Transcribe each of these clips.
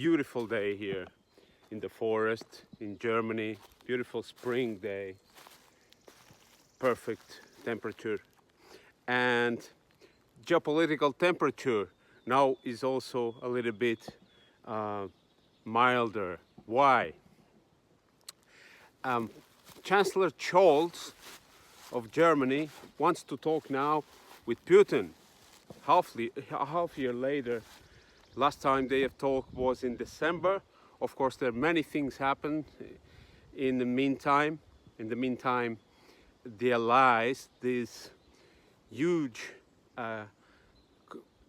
beautiful day here in the forest in Germany. Beautiful spring day, perfect temperature, and geopolitical temperature now is also a little bit milder. Why? Chancellor Scholz of Germany wants to talk now with Putin. Half year later, last time they have talked was in December. Of course, there are many things happened in the meantime. In the meantime, the allies, this huge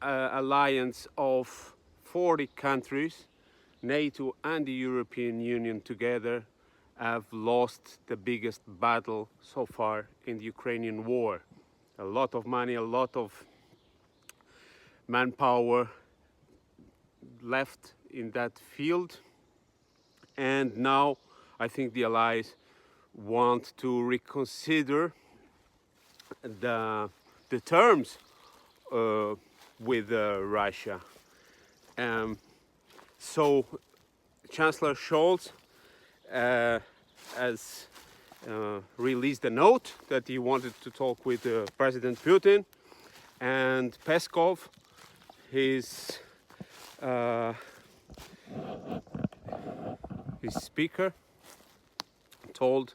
alliance of 40 countries, NATO and the European Union together, have lost the biggest battle so far in the Ukrainian war. A lot of money, a lot of manpower left in that field, and now I think the allies want to reconsider the terms with Russia. So Chancellor Scholz has released a note that he wanted to talk with President Putin, and Peskov, his speaker, told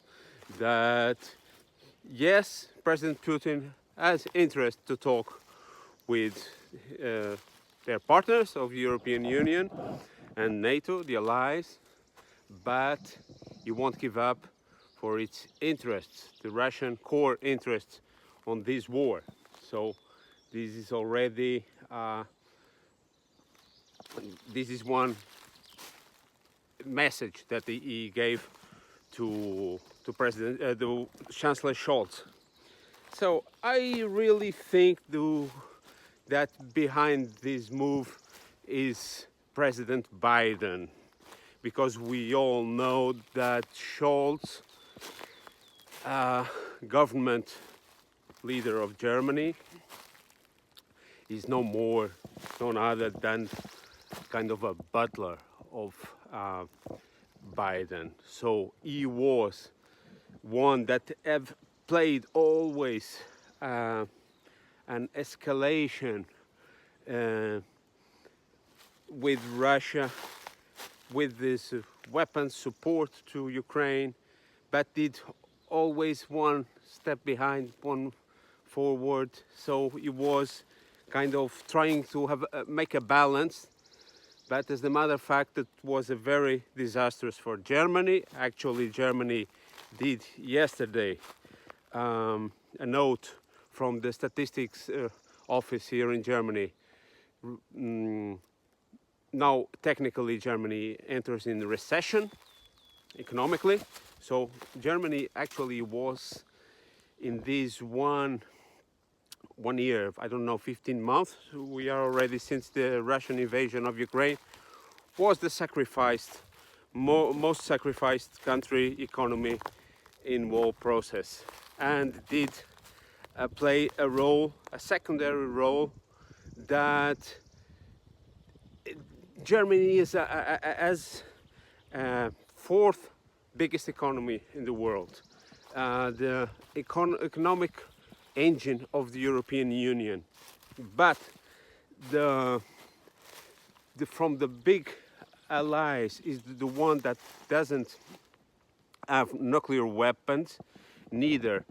that yes, President Putin has interest to talk with their partners of the European Union and NATO, the allies, but he won't give up for its interests, the Russian core interests on this war. So this is already this is one message that he gave to Chancellor Scholz. So I really think that behind this move is President Biden, because we all know that Scholz, government leader of Germany, is no more, none other than kind of a butler of Biden. So he was one that have played always an escalation with Russia, with this weapons support to Ukraine, but did always one step behind, one forward. So he was kind of trying to make a balance. But as a matter of fact, it was a very disastrous for Germany. Actually, Germany did yesterday a note from the statistics office here in Germany. Now, technically, Germany enters in recession economically. So Germany actually was in this one year, I don't know, 15 months, we are already since the Russian invasion of Ukraine, was the most sacrificed country economy in war process, and did play a role, a secondary role, that Germany is as fourth biggest economy in the world, the economic engine of the European Union. But from the big allies is the one that doesn't have nuclear weapons, neither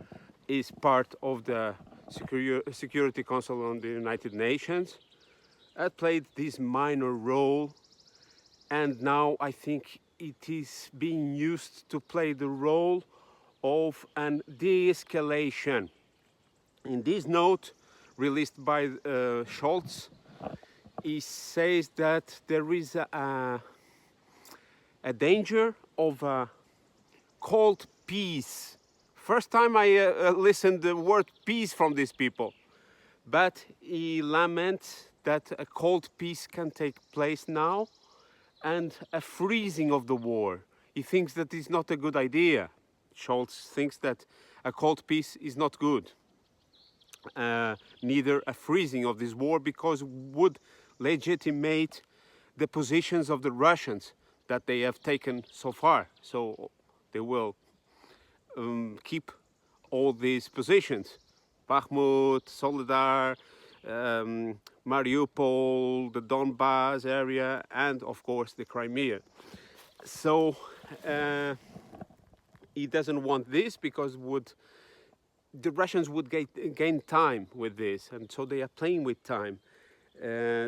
is part of the Security Council of the United Nations, had played this minor role, and now I think it is being used to play the role of an de-escalation. In this note released by Scholz, he says that there is a danger of a cold peace. First time I listened the word peace from these people, but he laments that a cold peace can take place now and a freezing of the war. He thinks that is not a good idea. Scholz thinks that a cold peace is not good. Neither a freezing of this war, because would legitimate the positions of the Russians that they have taken so far. So they will keep all these positions: Bakhmut, Soledar, Mariupol, the Donbass area, and of course the Crimea. So he doesn't want this because the Russians would gain time with this, and so they are playing with time.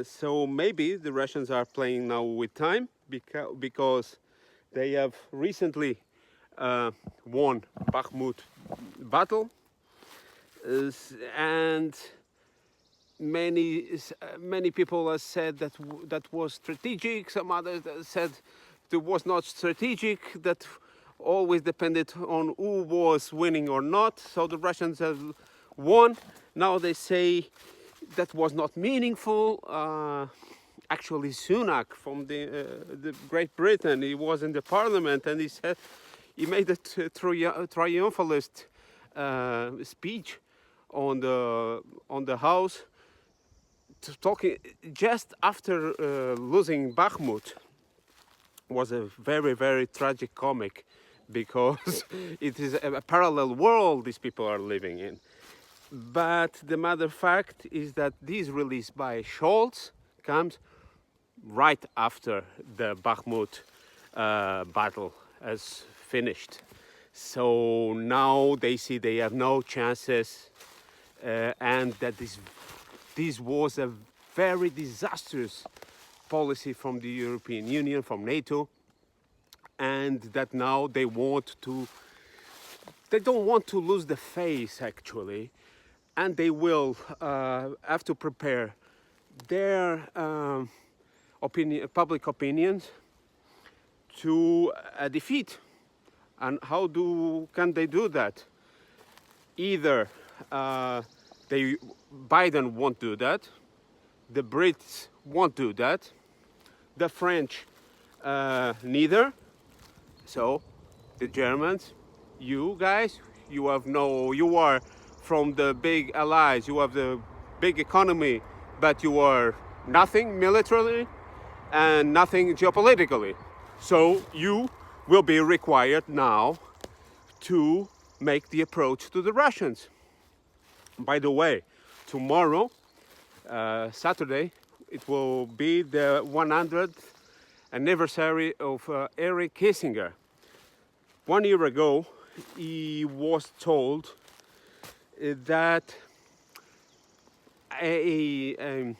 So maybe the Russians are playing now with time because they have recently won Bakhmut battle, and many people have said that was strategic. Some others said it was not strategic. That always depended on who was winning or not. So the Russians have won. Now they say that was not meaningful. Actually, Sunak from the Great Britain, he was in the parliament and he said he made a triumphalist speech on the house, talking just after losing Bakhmut. Was a very, very tragic comic, because it is a parallel world these people are living in. But the matter fact is that this release by Scholz comes right after the Bakhmut battle has finished. So now they see they have no chances, and that this was a very disastrous policy from the European Union, from NATO, and that now they don't want to lose the face, actually, and they will have to prepare their public opinions to a defeat. And how can they do that? Either Biden won't do that, the Brits won't do that, the French neither. So the Germans, you guys, you are from the big allies, you have the big economy, but you are nothing militarily and nothing geopolitically. So you will be required now to make the approach to the Russians. By the way, tomorrow, Saturday, it will be the 100th anniversary of Henry Kissinger. 1 year ago, he was told that an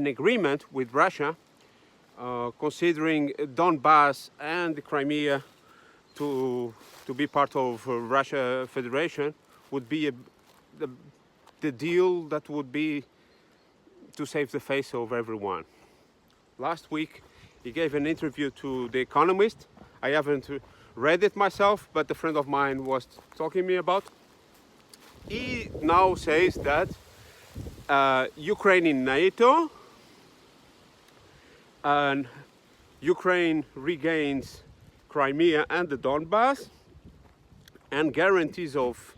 agreement with Russia, considering Donbass and the Crimea to be part of Russia Federation, would be the deal that would be to save the face of everyone. Last week, he gave an interview to The Economist. I haven't read it myself, but a friend of mine was talking to me about. He now says that Ukraine in NATO, and Ukraine regains Crimea and the Donbass, and guarantees of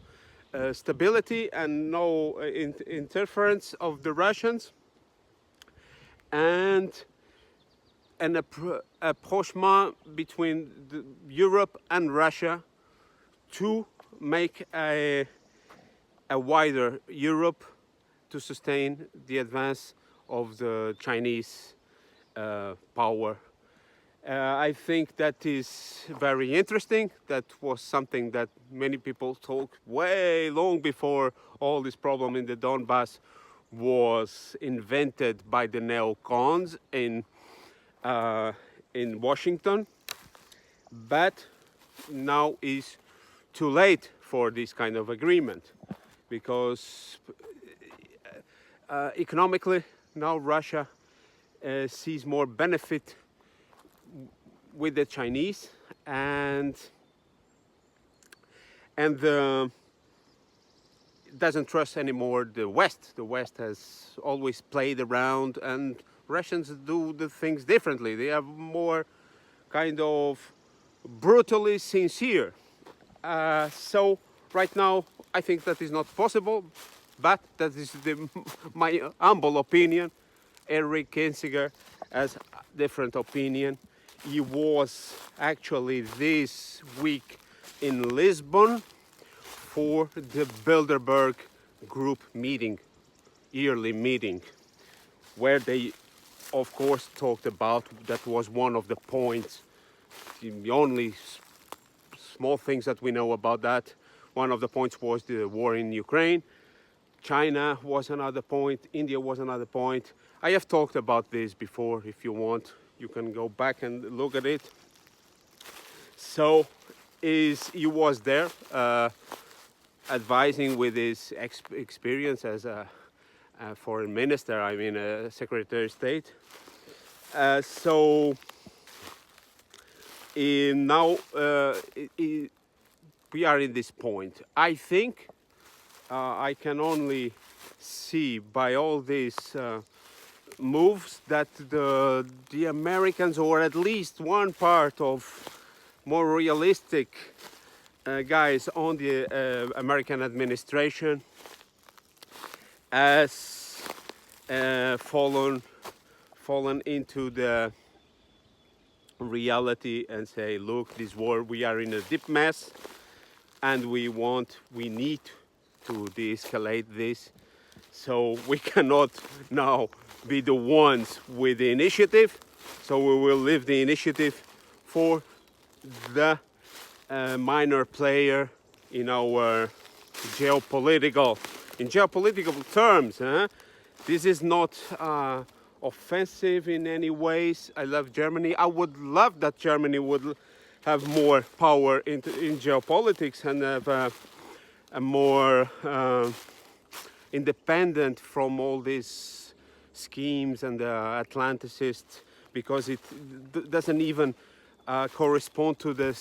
stability and no interference of the Russians, and an approachment between Europe and Russia to make a wider Europe to sustain the advance of the Chinese power. I think that is very interesting. That was something that many people talked way long before all this problem in the Donbass was invented by the neocons in Washington. But now is too late for this kind of agreement, because economically now Russia sees more benefit with the Chinese, and doesn't trust anymore the West. The West has always played around, and Russians do the things differently. They are more kind of brutally sincere. So right now, I think that is not possible, but that is my humble opinion. Henry Kissinger has a different opinion. He was actually this week in Lisbon for the Bilderberg group meeting, yearly meeting, where they, of course, talked about, that was one of the points, the only small things that we know about that. One of the points was the war in Ukraine. China was another point. India was another point. I have talked about this before. If you want, you can go back and look at it. So he was there advising with his experience as a foreign minister, I mean a Secretary of State. So now we are in this point. I think I can only see by all these moves that the Americans, or at least one part of more realistic guys on the American administration, has fallen into the reality and say, look, this war, we are in a deep mess, and we need to de-escalate this. So we cannot now be the ones with the initiative. So we will leave the initiative for the minor player in our geopolitical terms. This is not offensive in any ways. I love Germany. I would love that Germany would have more power in geopolitics and have a more independent from all these schemes and the Atlanticists, because it doesn't even correspond to the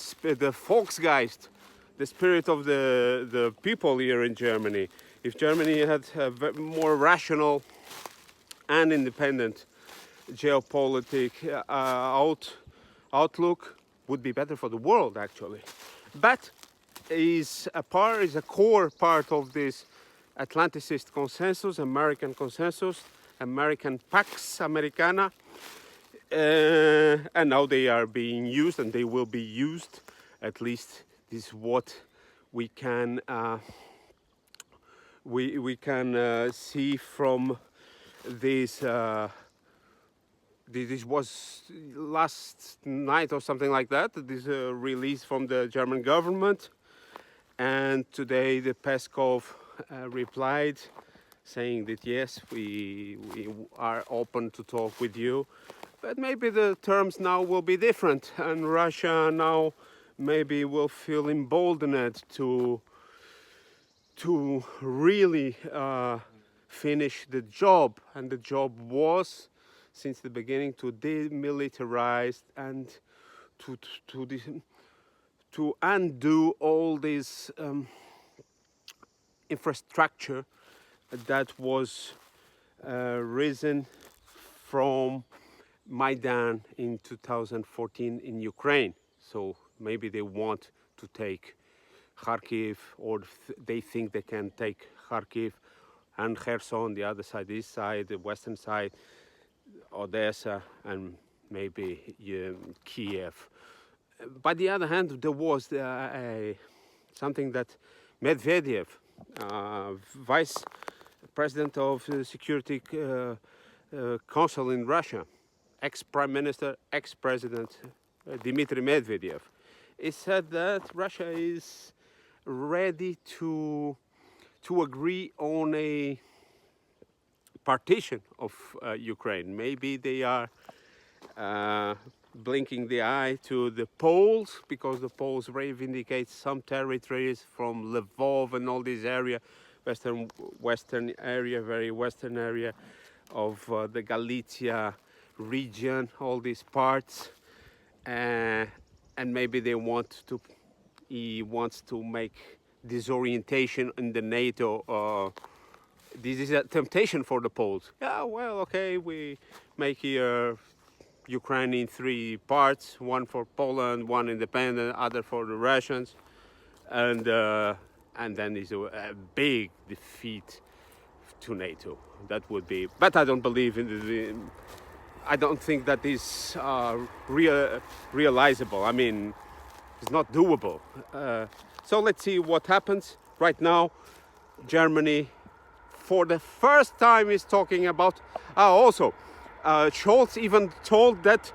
Volksgeist, the spirit of the people here in Germany. If Germany had a more rational and independent geopolitic outlook, would be better for the world, actually. But is a core part of this Atlanticist consensus, American consensus, American Pax Americana, and now they are being used, and they will be used. At least this is what we can see from this. This was last night or something like that. This release from the German government, and today the Peskov replied, saying that yes, we are open to talk with you, but maybe the terms now will be different, and Russia now maybe will feel emboldened to really finish the job, and the job was, since the beginning, to demilitarize and to undo all this infrastructure that was risen from Maidan in 2014 in Ukraine. So maybe they want to take Kharkiv, or they think they can take Kharkiv and Kherson, the other side, this side, the western side, Odessa, and maybe Kiev. By the other hand, there was something that Medvedev, vice president of the Security Council in Russia, ex-prime minister, ex-president Dmitry Medvedev, he said that Russia is ready to agree on a partition of Ukraine. Maybe they are blinking the eye to the Poles, because the Poles reivindicate some territories from Lvov and all this area, western area, very western area of the Galicia region, all these parts, and maybe he wants to make disorientation in the NATO. This is a temptation for the Poles. Yeah, well, okay, we make here Ukraine in three parts: one for Poland, one independent, other for the Russians, and then is a big defeat to NATO. That would be. But I don't believe in I don't think that is realizable. I mean, it's not doable. So let's see what happens. Right now, Germany, for the first time, is talking about. Also, Scholz even told that,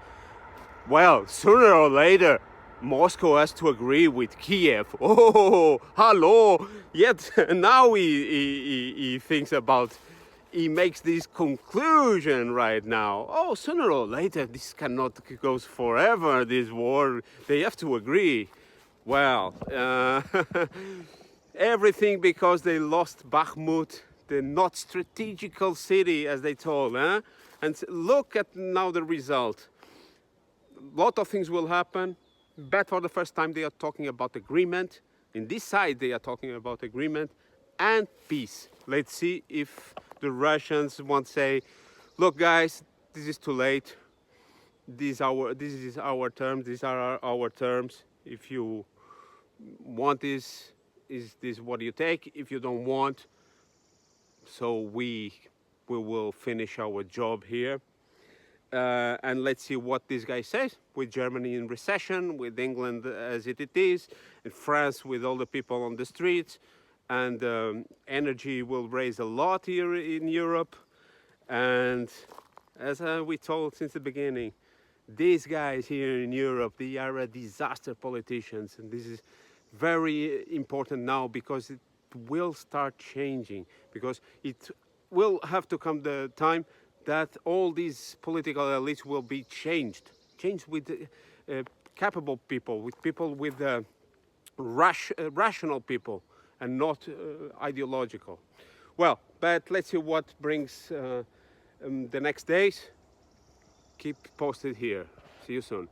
well, sooner or later, Moscow has to agree with Kiev. Oh, hello! Yet now he thinks about. He makes this conclusion right now. Oh, sooner or later, this cannot go forever. This war, they have to agree. Well, everything because they lost Bakhmut, the not strategical city, as they told. And look at now the result. A lot of things will happen, but for the first time they are talking about agreement. In this side they are talking about agreement and peace. Let's see if the Russians won't say, look guys, this is too late. This is our terms, these are our terms. If you want this, is this what you take? If you don't want, so we will finish our job here. And let's see what this guy says, with Germany in recession, with England as it is, and France with all the people on the streets, and energy will raise a lot here in Europe. And as we told since the beginning, these guys here in Europe, they are a disaster politicians, and this is very important now because it will start changing, because it will have to come the time that all these political elites will be changed with capable people, with people with rational people, and not ideological. Well, but let's see what brings the next days. Keep posted here. See you soon.